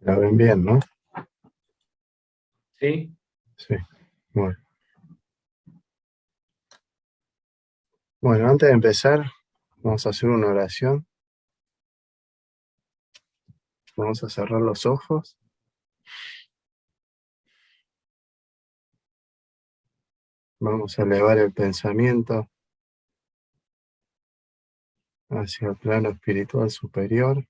La ven bien, ¿no? Sí. Sí. Bueno. Bueno, antes de empezar, vamos a hacer una oración. Vamos a cerrar los ojos. Vamos a elevar el pensamiento hacia el plano espiritual superior.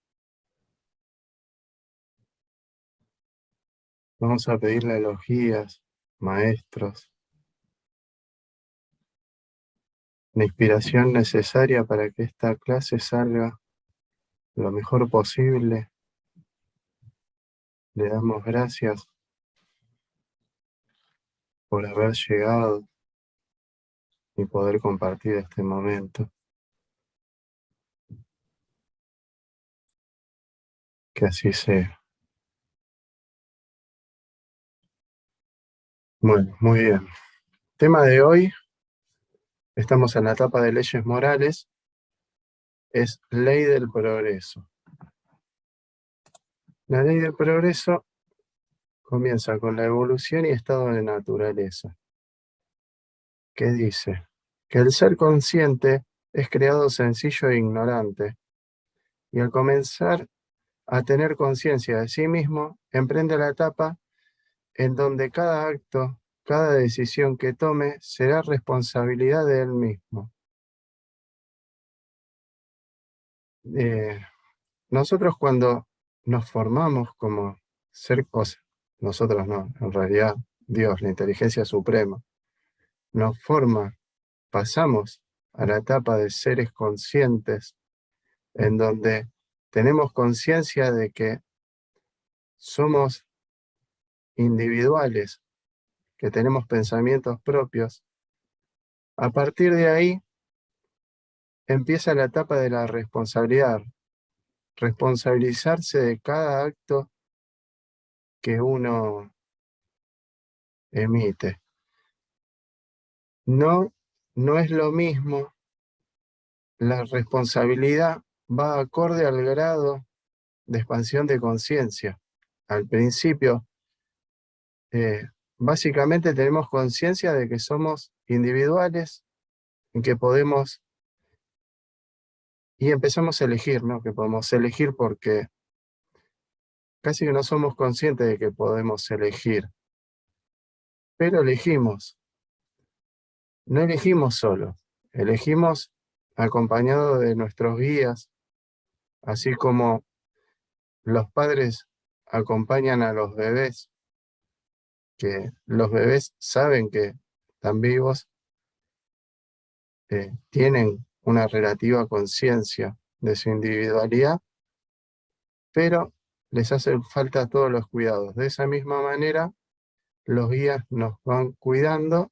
Vamos a pedirle a los guías, maestros, la inspiración necesaria para que esta clase salga lo mejor posible. Le damos gracias por haber llegado y poder compartir este momento. Que así sea. Bueno, muy bien. Tema de hoy, estamos en la etapa de leyes morales, es ley del progreso. La ley del progreso comienza con la evolución y estado de naturaleza, que dice que el ser consciente es creado sencillo e ignorante, y al comenzar a tener conciencia de sí mismo, emprende la etapa en donde cada acto, cada decisión que tome será responsabilidad de él mismo. Nosotros cuando nos formamos como ser cosas, nosotros no, en realidad Dios, la inteligencia suprema, nos forma, pasamos a la etapa de seres conscientes, en donde tenemos conciencia de que somos individuales, que tenemos pensamientos propios. A partir de ahí empieza la etapa de la responsabilidad, responsabilizarse de cada acto que uno emite. No, no es lo mismo, la responsabilidad va acorde al grado de expansión de conciencia. Al principio, básicamente tenemos conciencia de que somos individuales, en que podemos, y empezamos a elegir, ¿no? Que podemos elegir porque casi que no somos conscientes de que podemos elegir, pero elegimos. No elegimos solo, elegimos acompañado de nuestros guías, así como los padres acompañan a los bebés, que los bebés saben que están vivos, tienen una relativa conciencia de su individualidad, pero les hacen falta todos los cuidados. De esa misma manera, los guías nos van cuidando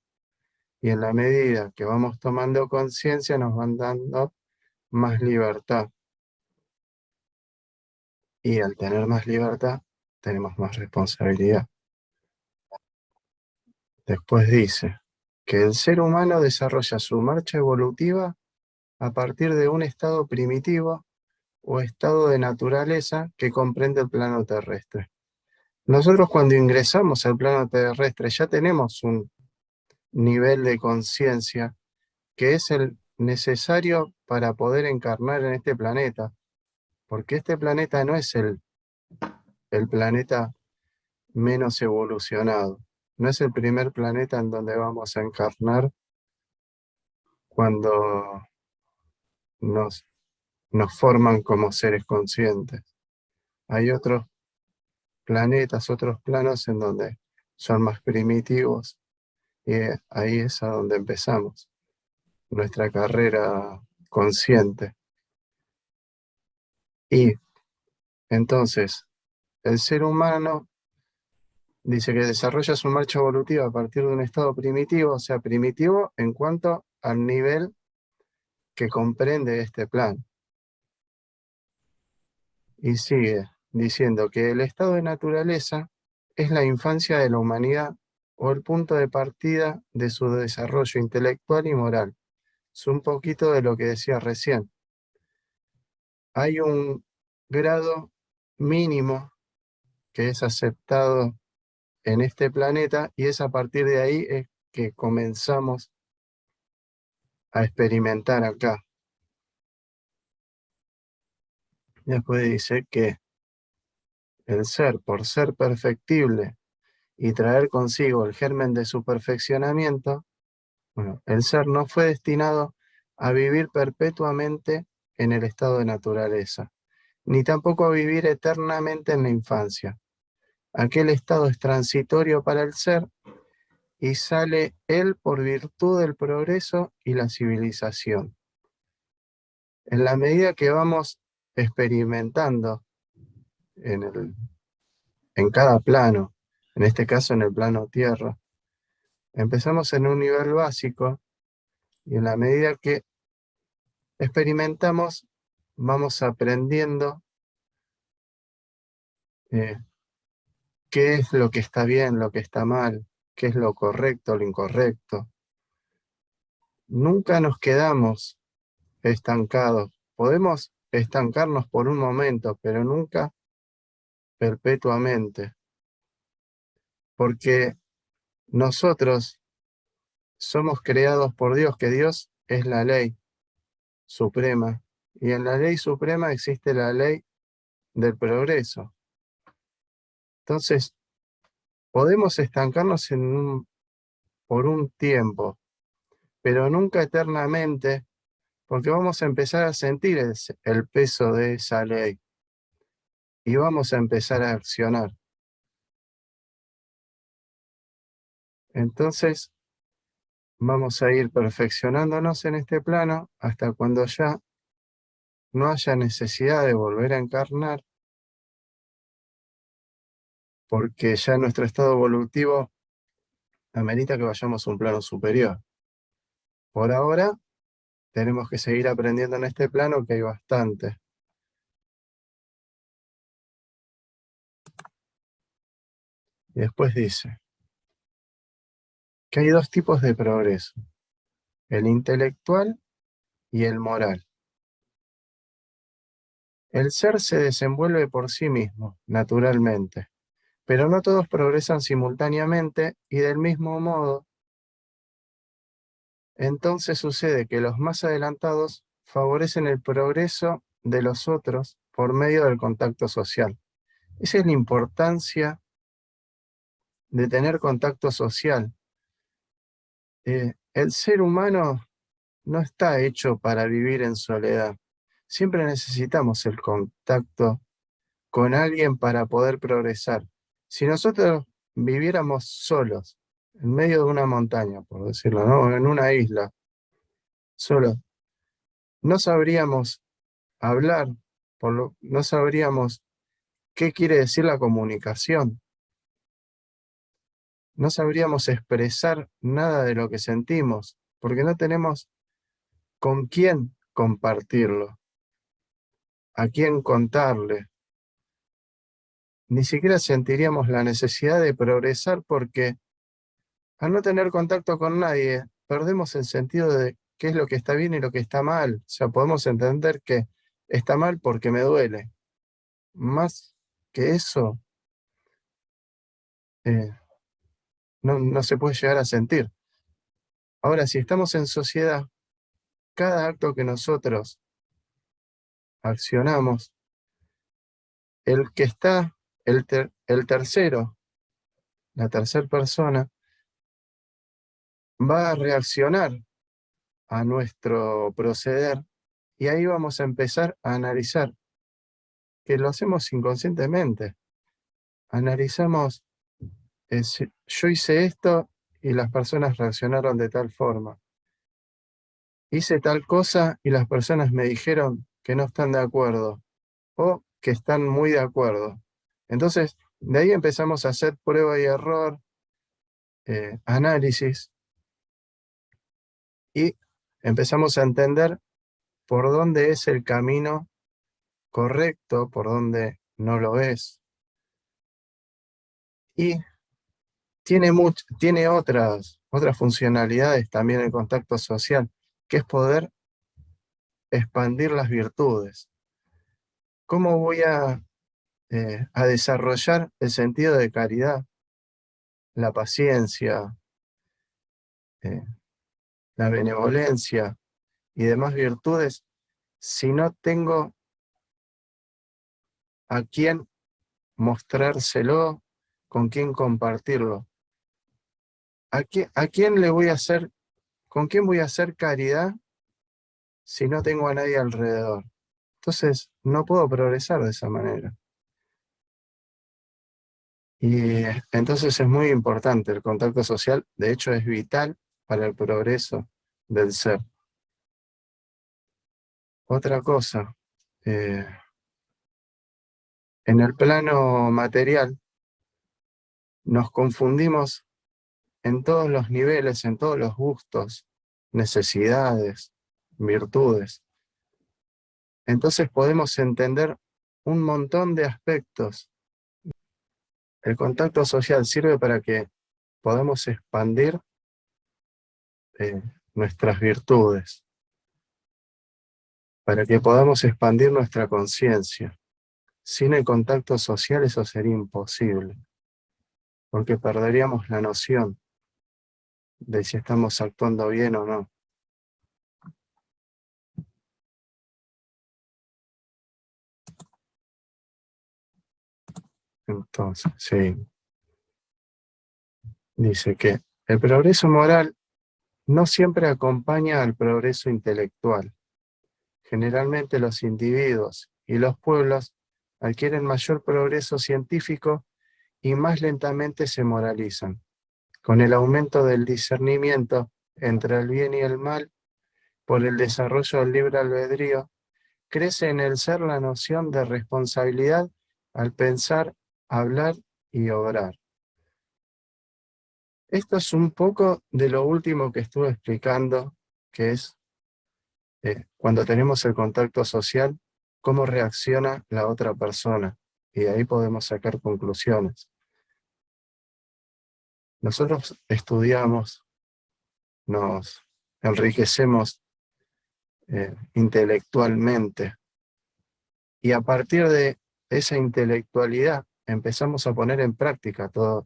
y en la medida que vamos tomando conciencia nos van dando más libertad. Y al tener más libertad, tenemos más responsabilidad. Después dice que el ser humano desarrolla su marcha evolutiva a partir de un estado primitivo o estado de naturaleza que comprende el plano terrestre. Nosotros cuando ingresamos al plano terrestre ya tenemos un nivel de conciencia que es el necesario para poder encarnar en este planeta, porque este planeta no es el planeta menos evolucionado. No es el primer planeta en donde vamos a encarnar cuando nos forman como seres conscientes. Hay otros planetas, otros planos en donde son más primitivos y ahí es a donde empezamos nuestra carrera consciente. Y entonces, el ser humano dice que desarrolla su marcha evolutiva a partir de un estado primitivo, o sea, primitivo en cuanto al nivel que comprende este plan. Y sigue diciendo que el estado de naturaleza es la infancia de la humanidad o el punto de partida de su desarrollo intelectual y moral. Es un poquito de lo que decía recién. Hay un grado mínimo que es aceptado en este planeta, y es a partir de ahí es que comenzamos a experimentar acá. Después dice que el ser, por ser perfectible y traer consigo el germen de su perfeccionamiento, bueno, el ser no fue destinado a vivir perpetuamente en el estado de naturaleza, ni tampoco a vivir eternamente en la infancia. Aquel estado es transitorio para el ser y sale él por virtud del progreso y la civilización. En la medida que vamos experimentando en cada plano, en este caso en el plano tierra, empezamos en un nivel básico y en la medida que experimentamos, vamos aprendiendo eh, qué es lo que está bien, lo que está mal, qué es lo correcto, lo incorrecto. Nunca nos quedamos estancados. Podemos estancarnos por un momento, pero nunca perpetuamente, porque nosotros somos creados por Dios, que Dios es la ley suprema, y en la ley suprema existe la ley del progreso. Entonces, podemos estancarnos por un tiempo, pero nunca eternamente, porque vamos a empezar a sentir el peso de esa ley y vamos a empezar a accionar. Entonces, vamos a ir perfeccionándonos en este plano hasta cuando ya no haya necesidad de volver a encarnar, porque ya nuestro estado evolutivo amerita que vayamos a un plano superior. Por ahora, tenemos que seguir aprendiendo en este plano, que hay bastante. Y después dice que hay dos tipos de progreso: el intelectual y el moral. El ser se desenvuelve por sí mismo, naturalmente, pero no todos progresan simultáneamente y del mismo modo. Entonces sucede que los más adelantados favorecen el progreso de los otros por medio del contacto social. Esa es la importancia de tener contacto social. El ser humano no está hecho para vivir en soledad. Siempre necesitamos el contacto con alguien para poder progresar. Si nosotros viviéramos solos, en medio de una montaña, por decirlo, ¿no? En una isla, solos, no sabríamos hablar, no sabríamos qué quiere decir la comunicación, no sabríamos expresar nada de lo que sentimos, porque no tenemos con quién compartirlo, a quién contarle. Ni siquiera sentiríamos la necesidad de progresar, porque al no tener contacto con nadie, perdemos el sentido de qué es lo que está bien y lo que está mal. O sea, podemos entender que está mal porque me duele. Más que eso, eh, no se puede llegar a sentir. Ahora, si estamos en sociedad, cada acto que nosotros accionamos, el que está, el tercero, la tercera persona, va a reaccionar a nuestro proceder, y ahí vamos a empezar a analizar, que lo hacemos inconscientemente. Analizamos, yo hice esto y las personas reaccionaron de tal forma. Hice tal cosa y las personas me dijeron que no están de acuerdo o que están muy de acuerdo. Entonces, de ahí empezamos a hacer prueba y error, análisis, y empezamos a entender por dónde es el camino correcto, por dónde no lo es. Y tiene otras funcionalidades también el contacto social, que es poder expandir las virtudes. ¿Cómo voy a a desarrollar el sentido de caridad, la paciencia, eh, la benevolencia y demás virtudes si no tengo a quién mostrárselo, con quién compartirlo? ¿A quién le voy a hacer, con quién voy a hacer caridad si no tengo a nadie alrededor? Entonces, no puedo progresar de esa manera. Y entonces es muy importante el contacto social, de hecho es vital para el progreso del ser. Otra cosa, eh, en el plano material nos confundimos en todos los niveles, en todos los gustos, necesidades, virtudes. Entonces podemos entender un montón de aspectos. El contacto social sirve para que podamos expandir eh, nuestras virtudes, para que podamos expandir nuestra conciencia. Sin el contacto social eso sería imposible, porque perderíamos la noción de si estamos actuando bien o no. Entonces, sí, dice que el progreso moral no siempre acompaña al progreso intelectual. Generalmente los individuos y los pueblos adquieren mayor progreso científico y más lentamente se moralizan. Con el aumento del discernimiento entre el bien y el mal, por el desarrollo del libre albedrío, crece en el ser la noción de responsabilidad al pensar, hablar y obrar. Esto es un poco de lo último que estuve explicando, que es cuando tenemos el contacto social, cómo reacciona la otra persona. Y de ahí podemos sacar conclusiones. Nosotros estudiamos, nos enriquecemos intelectualmente, y a partir de esa intelectualidad empezamos a poner en práctica toda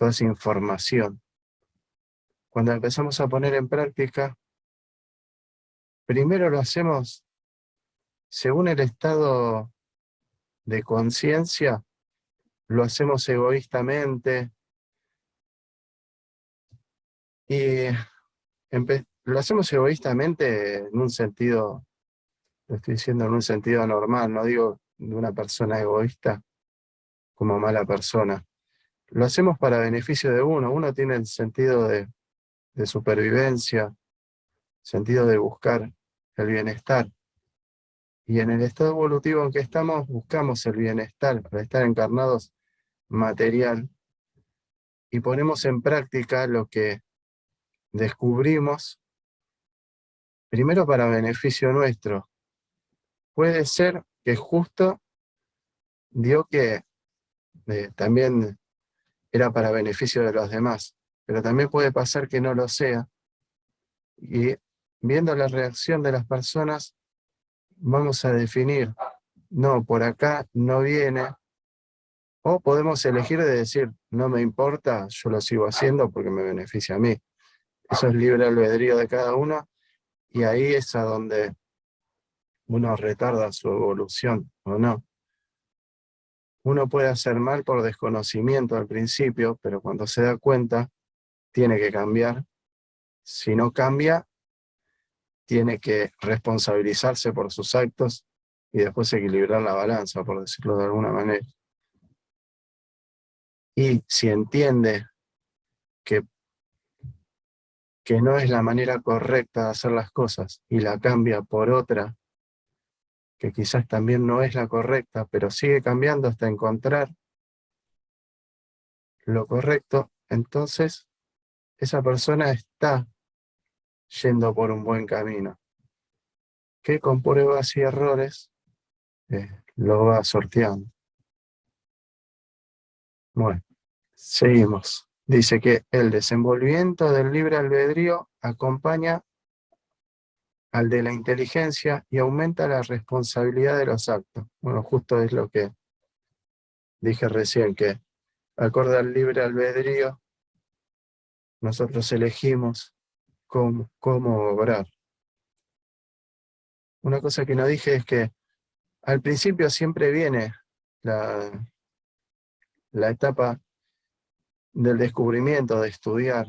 esa información. Cuando empezamos a poner en práctica, primero lo hacemos según el estado de conciencia, lo hacemos egoístamente y lo hacemos egoístamente en un sentido, lo estoy diciendo en un sentido normal, no digo de una persona egoísta como mala persona. Lo hacemos para beneficio de uno. Uno tiene el sentido de supervivencia, sentido de buscar el bienestar. Y en el estado evolutivo en que estamos, buscamos el bienestar para estar encarnados material y ponemos en práctica lo que descubrimos, primero para beneficio nuestro. Puede ser que justo dio que también era para beneficio de los demás, pero también puede pasar que no lo sea, y viendo la reacción de las personas, vamos a definir, no, por acá no viene, o podemos elegir de decir, no me importa, yo lo sigo haciendo porque me beneficia a mí. Eso es libre albedrío de cada uno, y ahí es a donde uno retarda su evolución, ¿o no? Uno puede hacer mal por desconocimiento al principio, pero cuando se da cuenta, tiene que cambiar. Si no cambia, tiene que responsabilizarse por sus actos y después equilibrar la balanza, por decirlo de alguna manera. Y si entiende que, que no es la manera correcta de hacer las cosas y la cambia por otra, que quizás también no es la correcta, pero sigue cambiando hasta encontrar lo correcto, entonces esa persona está yendo por un buen camino, que con pruebas y errores lo va sorteando. Bueno, seguimos. Dice que el desenvolvimiento del libre albedrío acompaña al de la inteligencia y aumenta la responsabilidad de los actos. Bueno, justo es lo que Dije recién que, acorde al libre albedrío, nosotros elegimos cómo obrar. Una cosa que no dije es que al principio siempre viene la, la etapa del descubrimiento, de estudiar,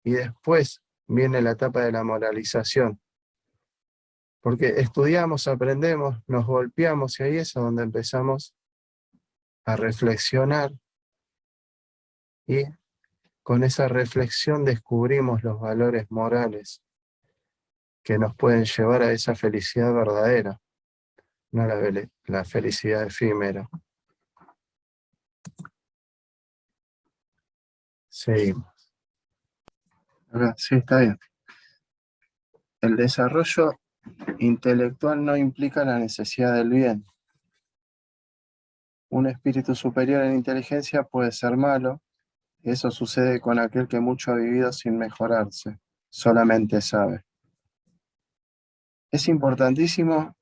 y después viene la etapa de la moralización. Porque estudiamos, aprendemos, nos golpeamos y ahí es donde empezamos a reflexionar y con esa reflexión descubrimos los valores morales que nos pueden llevar a esa felicidad verdadera, no la felicidad efímera. Seguimos. Sí, está bien. El desarrollo intelectual no implica la necesidad del bien. Un espíritu superior en inteligencia puede ser malo. Eso sucede con aquel que mucho ha vivido sin mejorarse, solamente sabe. Es importantísimo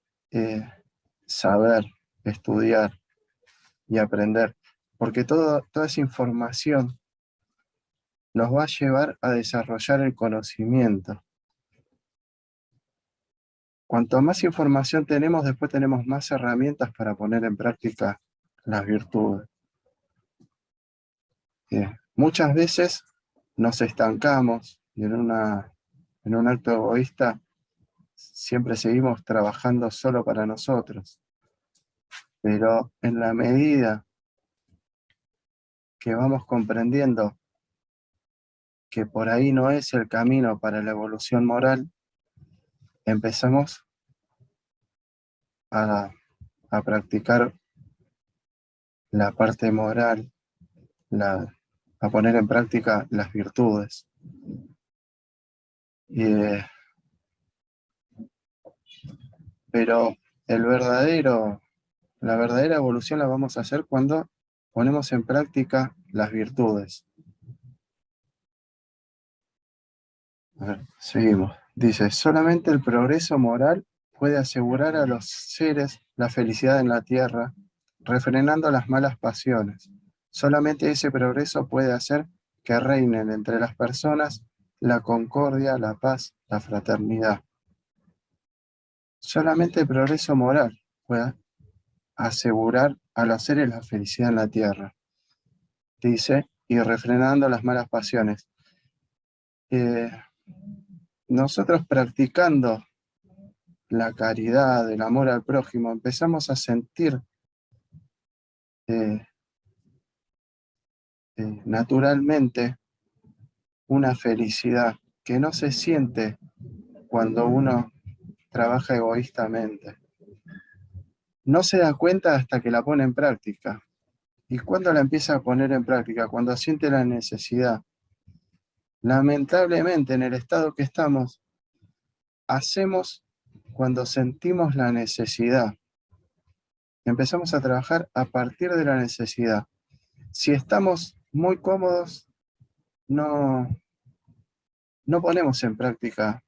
saber, estudiar y aprender, porque toda esa información nos va a llevar a desarrollar el conocimiento. Cuanto más información tenemos, después tenemos más herramientas para poner en práctica las virtudes. Muchas veces nos estancamos y en un acto egoísta siempre seguimos trabajando solo para nosotros. Pero en la medida que vamos comprendiendo que por ahí no es el camino para la evolución moral, empezamos a practicar la parte moral, a poner en práctica las virtudes. Pero la verdadera evolución la vamos a hacer cuando ponemos en práctica las virtudes. A ver, seguimos. Dice, solamente el progreso moral puede asegurar a los seres la felicidad en la tierra, refrenando las malas pasiones. Solamente ese progreso puede hacer que reinen entre las personas la concordia, la paz, la fraternidad. Solamente el progreso moral puede asegurar a los seres la felicidad en la tierra. Dice, y refrenando las malas pasiones. Nosotros practicando la caridad, el amor al prójimo, empezamos a sentir naturalmente una felicidad que no se siente cuando uno trabaja egoístamente. No se da cuenta hasta que la pone en práctica. ¿Y cuándo la empieza a poner en práctica? Cuando siente la necesidad. Lamentablemente, en el estado que estamos, hacemos cuando sentimos la necesidad. Empezamos a trabajar a partir de la necesidad. Si estamos muy cómodos, no ponemos en práctica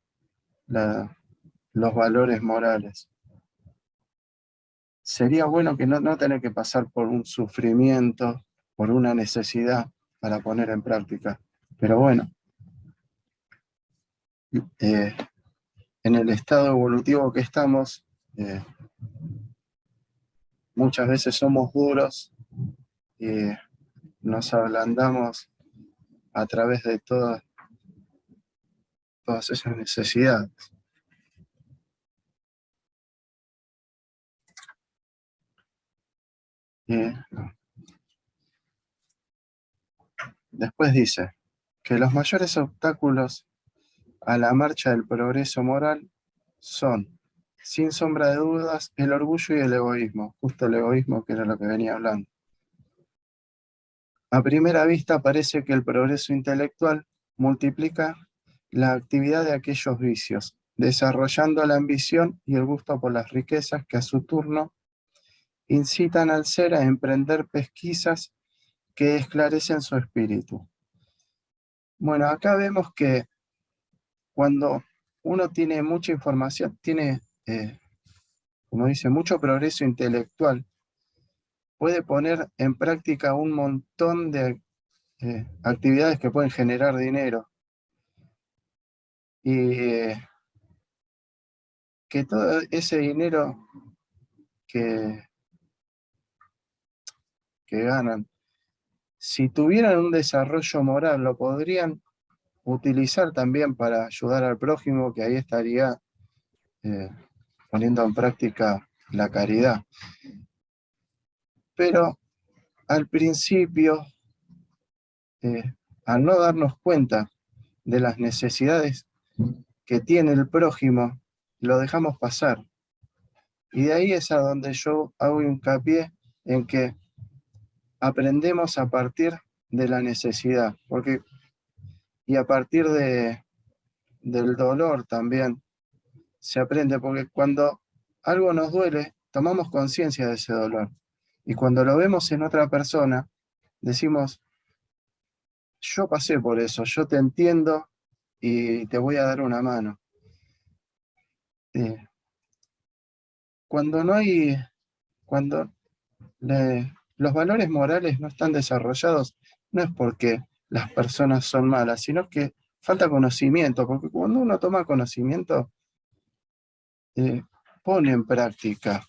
los valores morales. Sería bueno que no tener que pasar por un sufrimiento, por una necesidad para poner en práctica. Pero bueno, en el estado evolutivo que estamos, muchas veces somos duros y nos ablandamos a través de todas esas necesidades. Después dice que los mayores obstáculos a la marcha del progreso moral son, sin sombra de dudas, el orgullo y el egoísmo, justo el egoísmo que era lo que venía hablando. A primera vista parece que el progreso intelectual multiplica la actividad de aquellos vicios, desarrollando la ambición y el gusto por las riquezas que a su turno incitan al ser a emprender pesquisas que esclarecen su espíritu. Bueno, acá vemos que cuando uno tiene mucha información, tiene, como dice, mucho progreso intelectual, puede poner en práctica un montón de actividades que pueden generar dinero. Y que todo ese dinero que, que ganan, si tuvieran un desarrollo moral, lo podrían utilizar también para ayudar al prójimo, que ahí estaría eh, poniendo en práctica la caridad. Pero al principio, al no darnos cuenta de las necesidades que tiene el prójimo, lo dejamos pasar. Y de ahí es a donde yo hago hincapié en que aprendemos a partir de la necesidad, y a partir del dolor también se aprende, porque cuando algo nos duele, tomamos conciencia de ese dolor. Y cuando lo vemos en otra persona, decimos, yo pasé por eso, yo te entiendo y te voy a dar una mano. Eh, cuando no hay, cuando los valores morales no están desarrollados, no es porque las personas son malas, sino que falta conocimiento, porque cuando uno toma conocimiento, pone en práctica,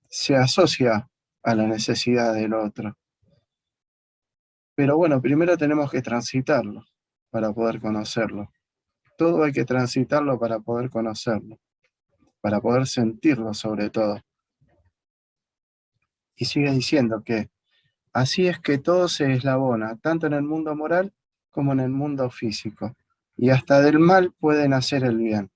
se asocia a la necesidad del otro. Pero bueno, primero tenemos que transitarlo para poder conocerlo. Todo hay que transitarlo para poder conocerlo, para poder sentirlo sobre todo. Y sigue diciendo que así es que todo se eslabona, tanto en el mundo moral como en el mundo físico. Y hasta del mal puede nacer el bien.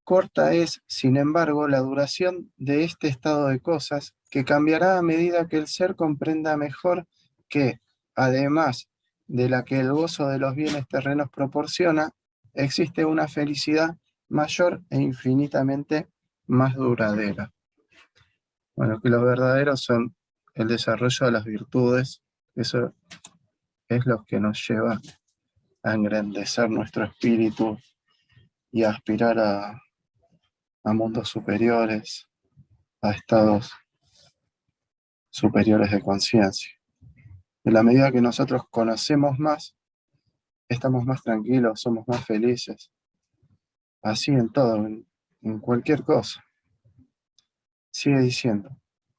Corta es, sin embargo, la duración de este estado de cosas, que cambiará a medida que el ser comprenda mejor que, además de la que el gozo de los bienes terrenos proporciona, existe una felicidad mayor e infinitamente más duradera. Bueno, que los verdaderos son el desarrollo de las virtudes, eso es lo que nos lleva a engrandecer nuestro espíritu y a aspirar a mundos superiores, a estados superiores de conciencia. En la medida que nosotros conocemos más, estamos más tranquilos, somos más felices. Así en todo, en cualquier cosa. Sigue diciendo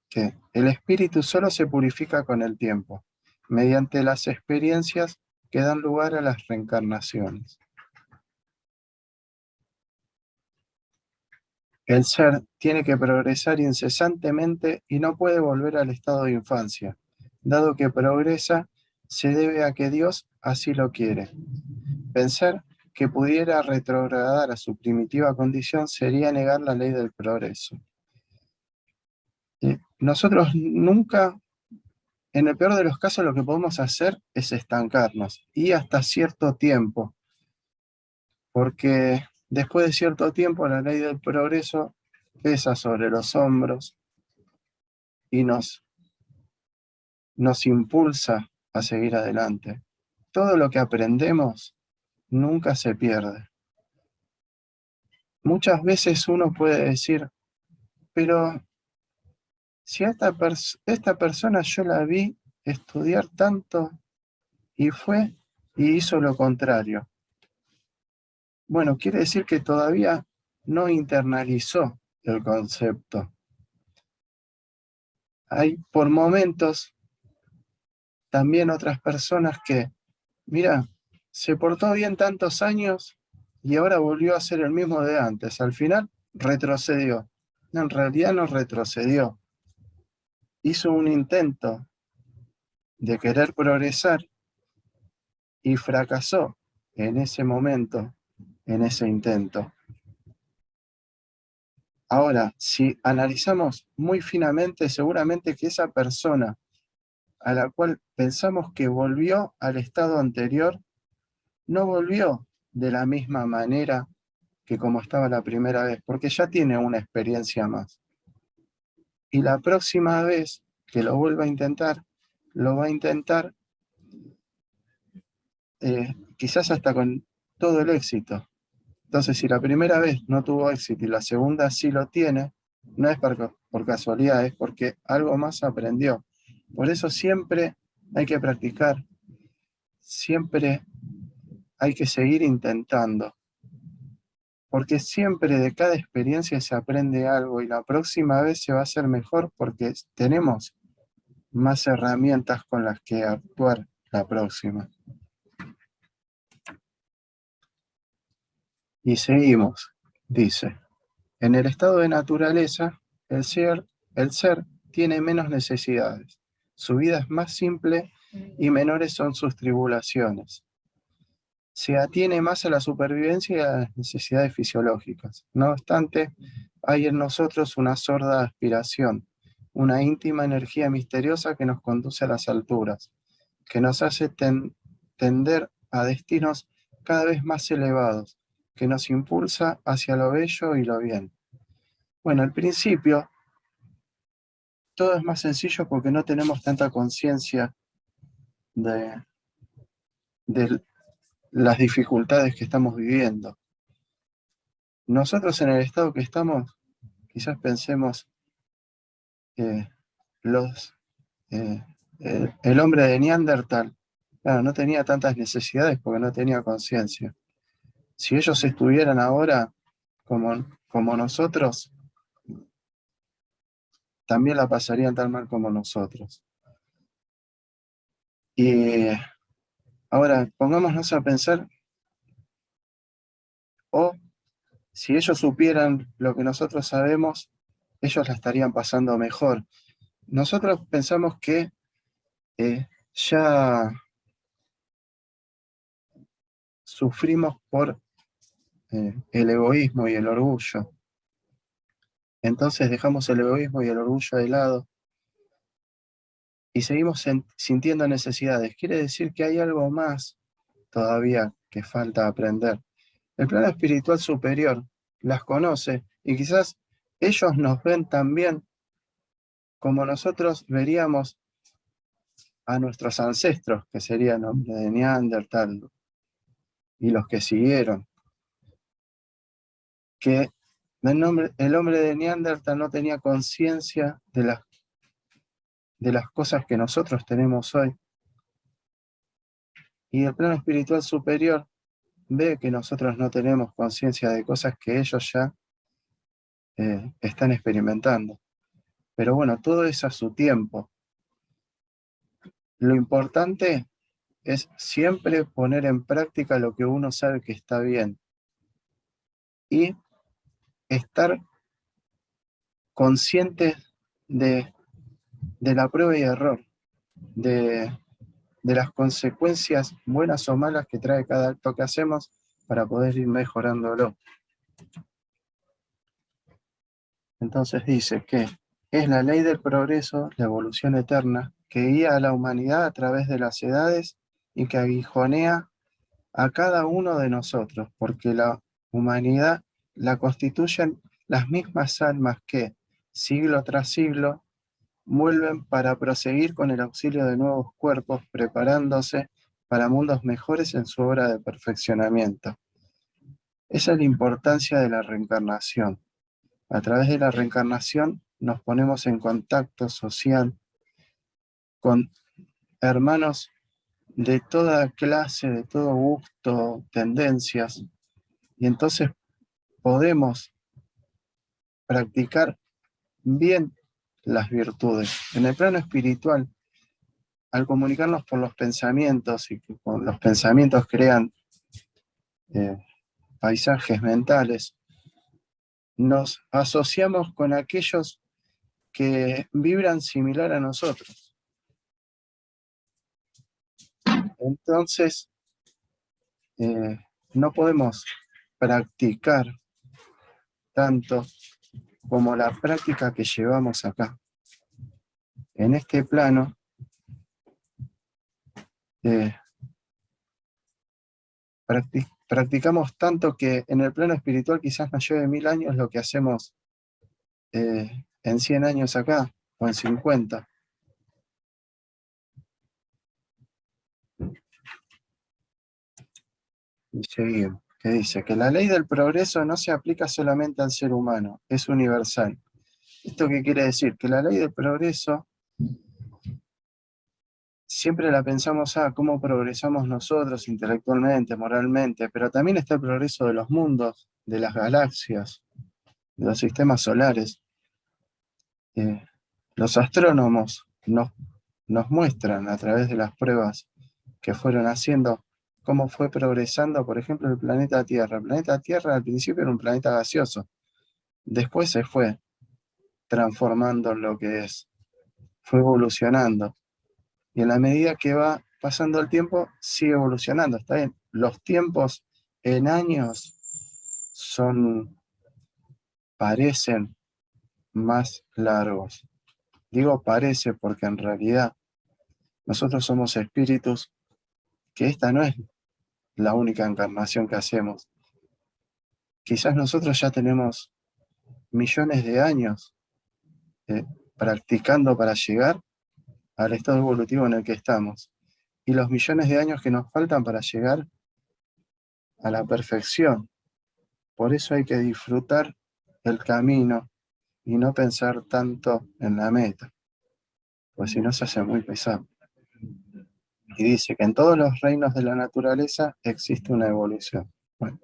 que el espíritu solo se purifica con el tiempo, mediante las experiencias que dan lugar a las reencarnaciones. El ser tiene que progresar incesantemente y no puede volver al estado de infancia. Dado que progresa, se debe a que Dios así lo quiere. Pensar que pudiera retrogradar a su primitiva condición sería negar la ley del progreso. Nosotros nunca, en el peor de los casos, lo que podemos hacer es estancarnos, y hasta cierto tiempo, porque después de cierto tiempo la ley del progreso pesa sobre los hombros y nos impulsa a seguir adelante. Todo lo que aprendemos nunca se pierde. Muchas veces uno puede decir, pero si a esta persona yo la vi estudiar tanto y fue y hizo lo contrario. Bueno, quiere decir que todavía no internalizó el concepto. Hay por momentos también otras personas que, mira, se portó bien tantos años y ahora volvió a ser el mismo de antes. Al final retrocedió. No, en realidad no retrocedió. Hizo un intento de querer progresar y fracasó en ese momento, en ese intento. Ahora, si analizamos muy finamente, seguramente que esa persona a la cual pensamos que volvió al estado anterior, no volvió de la misma manera que como estaba la primera vez, porque ya tiene una experiencia más. Y la próxima vez que lo vuelva a intentar, lo va a intentar quizás hasta con todo el éxito. Entonces, si la primera vez no tuvo éxito y la segunda sí lo tiene, no es por casualidad, es porque algo más aprendió. Por eso siempre hay que practicar, siempre hay que seguir intentando, porque siempre de cada experiencia se aprende algo y la próxima vez se va a hacer mejor porque tenemos más herramientas con las que actuar la próxima. Y seguimos, dice, en el estado de naturaleza, el ser tiene menos necesidades, su vida es más simple y menores son sus tribulaciones. Se atiene más a la supervivencia y a las necesidades fisiológicas. No obstante, hay en nosotros una sorda aspiración, una íntima energía misteriosa que nos conduce a las alturas, que nos hace tender a destinos cada vez más elevados, que nos impulsa hacia lo bello y lo bien. Bueno, al principio todo es más sencillo porque no tenemos tanta conciencia de, de las dificultades que estamos viviendo. Nosotros en el estado que estamos, quizás pensemos que eh, el hombre de Neandertal, claro, no tenía tantas necesidades porque no tenía conciencia. Si ellos estuvieran ahora como nosotros, también la pasarían tan mal como nosotros. Y ahora, pongámonos a pensar, o si ellos supieran lo que nosotros sabemos, ellos la estarían pasando mejor. Nosotros pensamos que ya sufrimos por el egoísmo y el orgullo. Entonces dejamos el egoísmo y el orgullo de lado y seguimos sintiendo necesidades. Quiere decir que hay algo más todavía que falta aprender. El plano espiritual superior las conoce y quizás ellos nos ven también como nosotros veríamos a nuestros ancestros, que serían hombres de Neandertal y los que siguieron, que el hombre de Neandertal no tenía conciencia de las cosas que nosotros tenemos hoy. Y el plano espiritual superior ve que nosotros no tenemos conciencia de cosas que ellos ya están experimentando. Pero bueno, todo es a su tiempo. Lo importante es siempre poner en práctica lo que uno sabe que está bien y estar consciente de, de la prueba y error, de las consecuencias buenas o malas que trae cada acto que hacemos para poder ir mejorándolo. Entonces dice que es la ley del progreso, la evolución eterna, que guía a la humanidad a través de las edades y que aguijonea a cada uno de nosotros, porque la humanidad la constituyen las mismas almas que, siglo tras siglo, vuelven para proseguir con el auxilio de nuevos cuerpos, preparándose para mundos mejores en su obra de perfeccionamiento. Esa es la importancia de la reencarnación. A través de la reencarnación nos ponemos en contacto social con hermanos de toda clase, de todo gusto, tendencias, y entonces podemos practicar bien las virtudes. En el plano espiritual, al comunicarnos por los pensamientos y que con los pensamientos crean eh, paisajes mentales, nos asociamos con aquellos que vibran similar a nosotros. Entonces, no podemos practicar tanto como la práctica que llevamos acá. En este plano, practicamos tanto que en el plano espiritual quizás nos lleve 1000 años lo que hacemos en 100 años acá, o en 50. Y seguimos, que dice que la ley del progreso no se aplica solamente al ser humano, es universal. ¿Esto qué quiere decir? Que la ley del progreso siempre la pensamos a cómo progresamos nosotros intelectualmente, moralmente, pero también está el progreso de los mundos, de las galaxias, de los sistemas solares. Eh, los astrónomos nos muestran a través de las pruebas que fueron haciendo cómo fue progresando, por ejemplo, el planeta Tierra. El planeta Tierra al principio era un planeta gaseoso, después se fue transformando en lo que es, fue evolucionando. Y en la medida que va pasando el tiempo, sigue evolucionando, ¿está bien? Los tiempos en años parecen más largos. Digo parece porque en realidad nosotros somos espíritus, que esta no es la única encarnación que hacemos. Quizás nosotros ya tenemos millones de años eh, practicando para llegar al estado evolutivo en el que estamos. Y los millones de años que nos faltan para llegar a la perfección. Por eso hay que disfrutar el camino y no pensar tanto en la meta, pues si no se hace muy pesado. Y dice que en todos los reinos de la naturaleza existe una evolución. Bueno,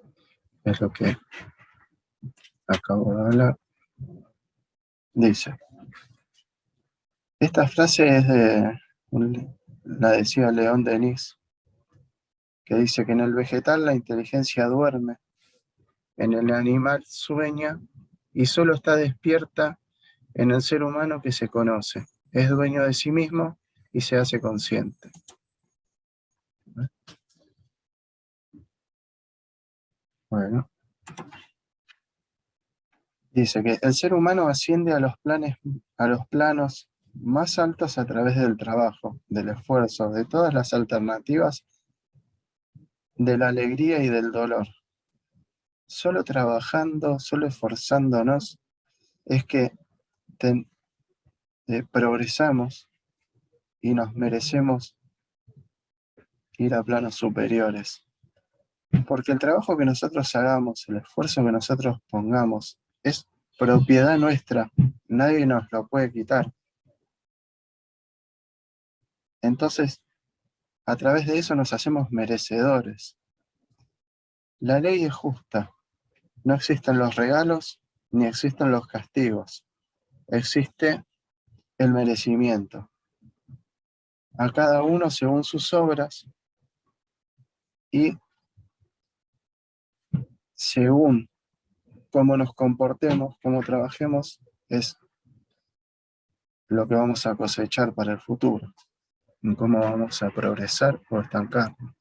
es lo que acabo de hablar. Dice, esta frase es la decía León Denis, que dice que en el vegetal la inteligencia duerme, en el animal sueña y solo está despierta en el ser humano que se conoce. Es dueño de sí mismo y se hace consciente. Bueno, dice que el ser humano asciende a los planos más altos a través del trabajo, del esfuerzo, de todas las alternativas, de la alegría y del dolor. Solo trabajando, solo esforzándonos, es que progresamos y nos merecemos ir a planos superiores. Porque el trabajo que nosotros hagamos, el esfuerzo que nosotros pongamos, es propiedad nuestra. Nadie nos lo puede quitar. Entonces, a través de eso nos hacemos merecedores. La ley es justa. No existen los regalos ni existen los castigos. Existe el merecimiento. A cada uno según sus obras y según cómo nos comportemos, cómo trabajemos, es lo que vamos a cosechar para el futuro, en cómo vamos a progresar o estancarnos.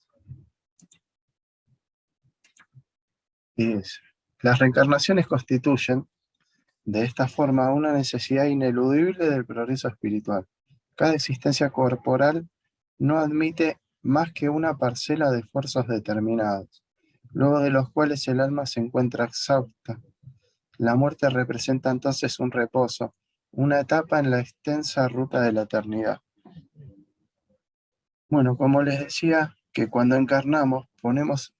Y dice, las reencarnaciones constituyen, de esta forma, una necesidad ineludible del progreso espiritual. Cada existencia corporal no admite más que una parcela de esfuerzos determinados, luego de los cuales el alma se encuentra exhausta. La muerte representa entonces un reposo, una etapa en la extensa ruta de la eternidad. Bueno, como les decía, que cuando encarnamos ponemos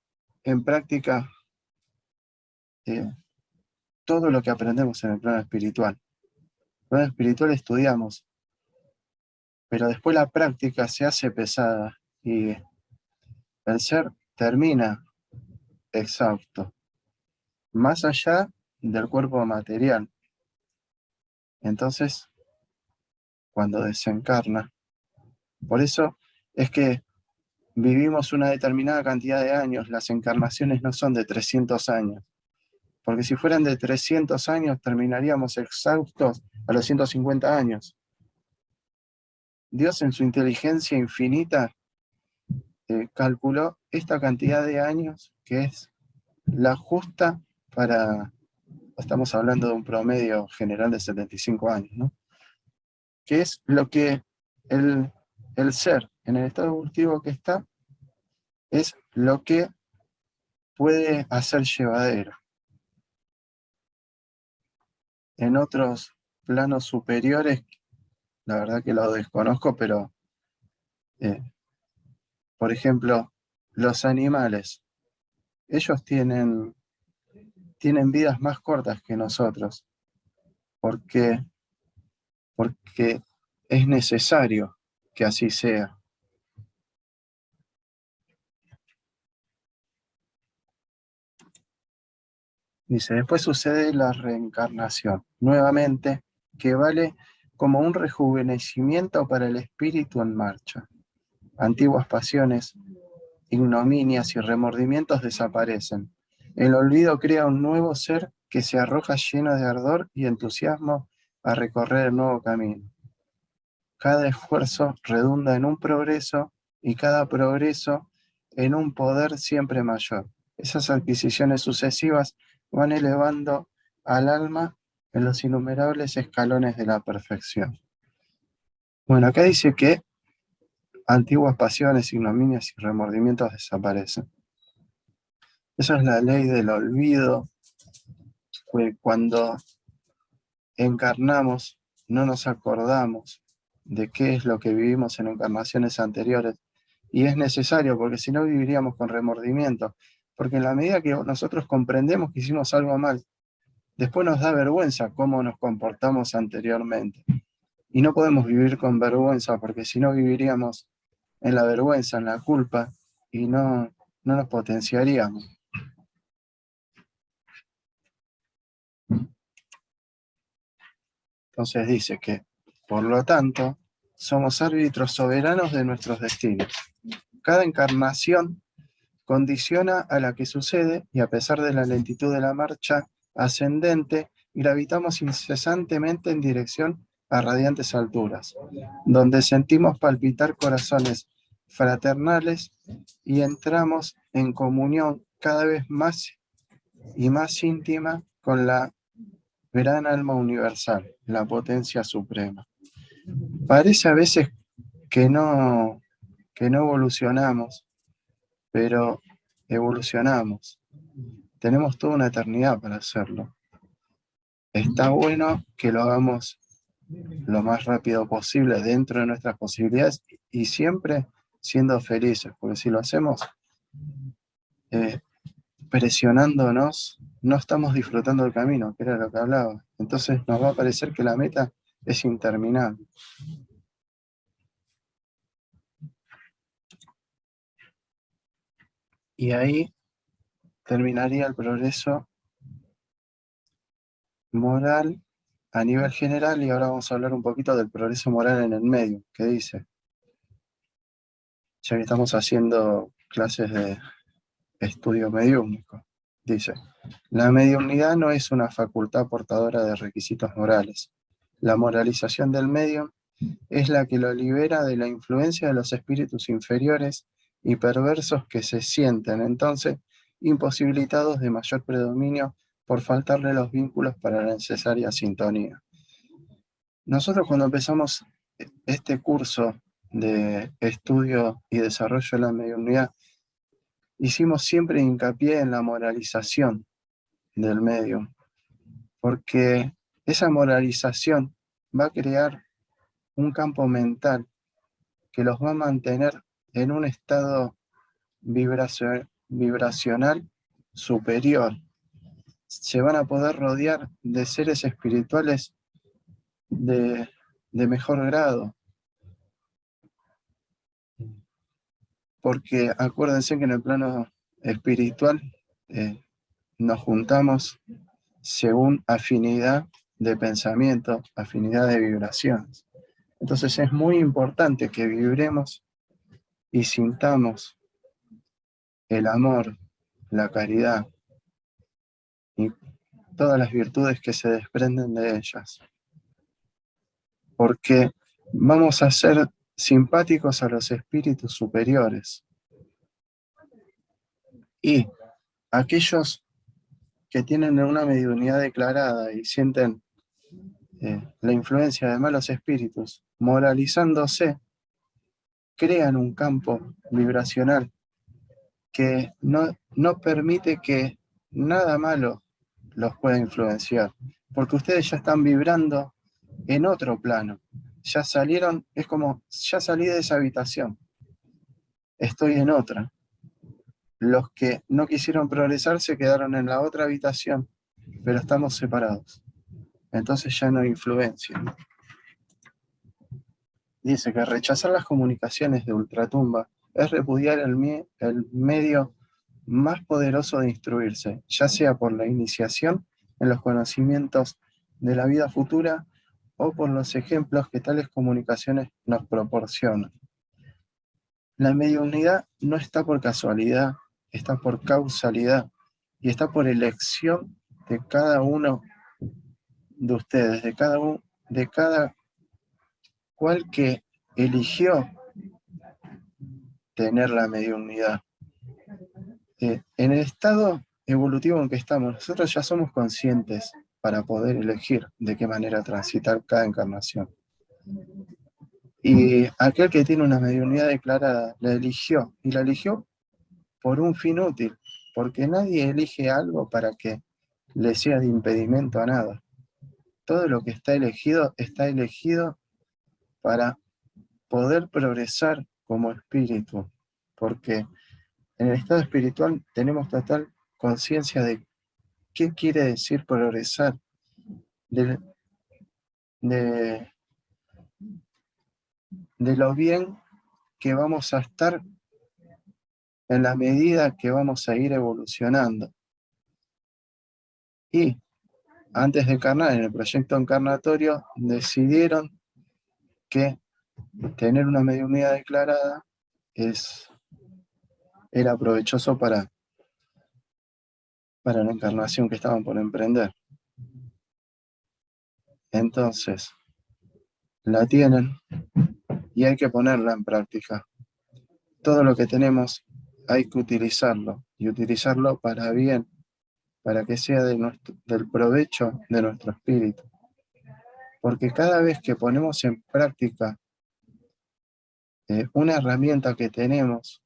en práctica eh, todo lo que aprendemos en el plano espiritual. En el plano espiritual estudiamos, pero después la práctica se hace pesada y el ser termina exhausto, más allá del cuerpo material. Entonces, cuando desencarna, por eso es que vivimos una determinada cantidad de años, las encarnaciones no son de 300 años, porque si fueran de 300 años terminaríamos exhaustos a los 150 años. Dios en su inteligencia infinita calculó esta cantidad de años que es la justa para, estamos hablando de un promedio general de 75 años, ¿no? Que es lo que el ser en el estado evolutivo que está, es lo que puede hacer llevadero. En otros planos superiores, la verdad que lo desconozco, pero eh, por ejemplo, los animales, ellos tienen vidas más cortas que nosotros, porque, porque es necesario que así sea. Dice, después sucede la reencarnación, nuevamente, que vale como un rejuvenecimiento para el espíritu en marcha. Antiguas pasiones, ignominias y remordimientos desaparecen. El olvido crea un nuevo ser que se arroja lleno de ardor y entusiasmo a recorrer el nuevo camino. Cada esfuerzo redunda en un progreso y cada progreso en un poder siempre mayor. Esas adquisiciones sucesivas van elevando al alma en los innumerables escalones de la perfección. Bueno, acá dice que antiguas pasiones, ignominias y remordimientos desaparecen. Esa es la ley del olvido, que cuando encarnamos no nos acordamos de qué es lo que vivimos en encarnaciones anteriores. Y es necesario, porque si no viviríamos con remordimiento. Porque en la medida que nosotros comprendemos que hicimos algo mal, después nos da vergüenza cómo nos comportamos anteriormente. Y no podemos vivir con vergüenza, porque si no viviríamos en la vergüenza, en la culpa, y no nos potenciaríamos. Entonces dice que, por lo tanto, somos árbitros soberanos de nuestros destinos. Cada encarnación condiciona a la que sucede y a pesar de la lentitud de la marcha ascendente, gravitamos incesantemente en dirección a radiantes alturas, donde sentimos palpitar corazones fraternales y entramos en comunión cada vez más y más íntima con la gran alma universal, la potencia suprema. Parece a veces que no evolucionamos, pero evolucionamos. Tenemos toda una eternidad para hacerlo. Está bueno que lo hagamos lo más rápido posible dentro de nuestras posibilidades y siempre siendo felices, porque si lo hacemos presionándonos, no estamos disfrutando el camino, que era lo que hablaba. Entonces nos va a parecer que la meta es interminable. Y ahí terminaría el progreso moral a nivel general, y ahora vamos a hablar un poquito del progreso moral en el medio, que dice, ya que estamos haciendo clases de estudio mediúmnico, dice, la mediunidad no es una facultad portadora de requisitos morales. La moralización del medium es la que lo libera de la influencia de los espíritus inferiores y perversos que se sienten entonces imposibilitados de mayor predominio por faltarle los vínculos para la necesaria sintonía. Nosotros cuando empezamos este curso de estudio y desarrollo de la mediunidad, hicimos siempre hincapié en la moralización del medium, porque esa moralización va a crear un campo mental que los va a mantener en un estado vibracional superior. Se van a poder rodear de seres espirituales de mejor grado, porque acuérdense que en el plano espiritual nos juntamos según afinidad de pensamiento, afinidad de vibraciones. Entonces es muy importante que vibremos y sintamos el amor, la caridad y todas las virtudes que se desprenden de ellas. Porque vamos a ser simpáticos a los espíritus superiores. Y aquellos que tienen una mediunidad declarada y sienten la influencia de malos espíritus, moralizándose, crean un campo vibracional que no permite que nada malo los pueda influenciar, porque ustedes ya están vibrando en otro plano, ya salieron, es como, ya salí de esa habitación, estoy en otra. Los que no quisieron progresar se quedaron en la otra habitación, pero estamos separados. entonces ya no hay influencia. Dice que rechazar las comunicaciones de ultratumba es repudiar el medio más poderoso de instruirse, ya sea por la iniciación en los conocimientos de la vida futura o por los ejemplos que tales comunicaciones nos proporcionan. La mediunidad no está por casualidad, está por causalidad y está por elección de cada uno de ustedes, de cada cual que eligió tener la mediunidad. En el estado evolutivo en que estamos, nosotros ya somos conscientes para poder elegir de qué manera transitar cada encarnación. Y aquel que tiene una mediunidad declarada, la eligió, y la eligió por un fin útil, porque nadie elige algo para que le sea de impedimento a nada. Todo lo que está elegido para poder progresar como espíritu, porque en el estado espiritual tenemos total conciencia de qué quiere decir progresar, de, de, de lo bien que vamos a estar en la medida que vamos a ir evolucionando. Y antes de encarnar en el proyecto encarnatorio, decidieron que tener una mediunidad declarada era provechoso para la encarnación que estaban por emprender. Entonces, la tienen y hay que ponerla en práctica. Todo lo que tenemos hay que utilizarlo, y utilizarlo para bien, para que sea del provecho de nuestro espíritu. Porque cada vez que ponemos en práctica una herramienta que tenemos,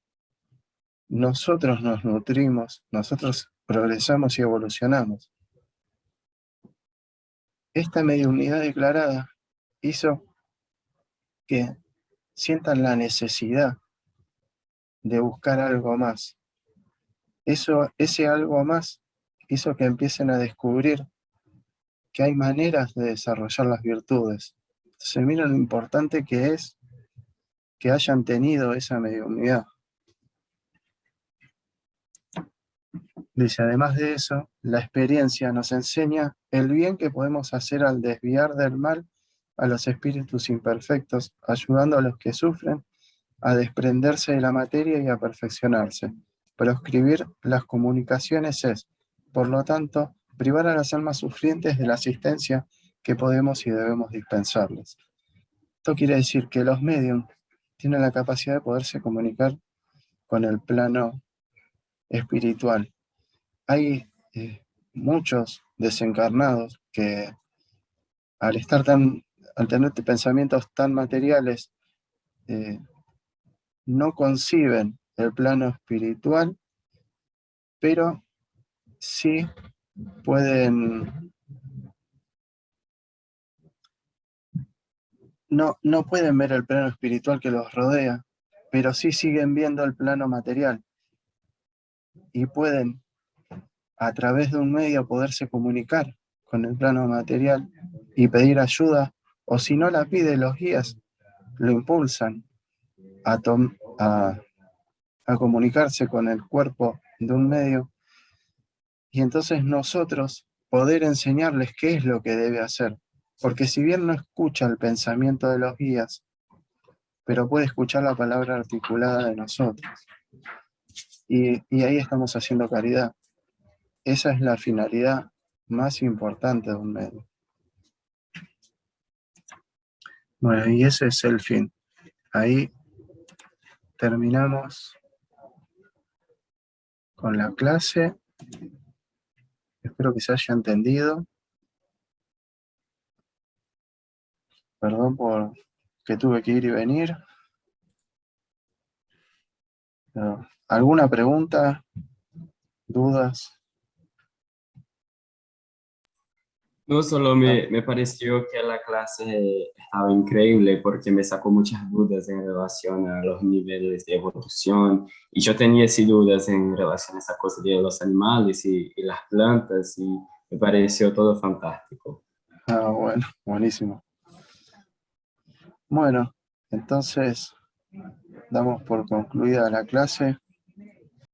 nosotros nos nutrimos, nosotros progresamos y evolucionamos. Esta mediunidad declarada hizo que sientan la necesidad de buscar algo más. Ese algo más hizo que empiecen a descubrir que hay maneras de desarrollar las virtudes. Entonces, miren lo importante que es que hayan tenido esa mediunidad. Dice, además de eso, la experiencia nos enseña el bien que podemos hacer al desviar del mal a los espíritus imperfectos, ayudando a los que sufren a desprenderse de la materia y a perfeccionarse. Proscribir las comunicaciones es, por lo tanto, privar a las almas sufrientes de la asistencia que podemos y debemos dispensarles. Esto quiere decir que los mediums tienen la capacidad de poderse comunicar con el plano espiritual. Hay muchos desencarnados que al tener pensamientos tan materiales, no conciben el plano espiritual, pero sí no pueden ver el plano espiritual que los rodea, pero sí siguen viendo el plano material y pueden, a través de un medio, poderse comunicar con el plano material y pedir ayuda, o si no la pide, los guías lo impulsan a comunicarse con el cuerpo de un medio, y entonces nosotros poder enseñarles qué es lo que debe hacer, porque si bien no escucha el pensamiento de los guías, pero puede escuchar la palabra articulada de nosotros, y ahí estamos haciendo caridad. Esa es la finalidad más importante de un medio. Bueno, y ese es el fin. Ahí terminamos con la clase. Espero que se haya entendido. Perdón por que tuve que ir y venir. ¿Alguna pregunta? ¿Dudas? No solo me pareció que la clase estaba increíble porque me sacó muchas dudas en relación a los niveles de evolución y yo tenía sí dudas en relación a esa cosa de los animales y las plantas y me pareció todo fantástico. Ah, bueno, buenísimo. Bueno, entonces damos por concluida la clase.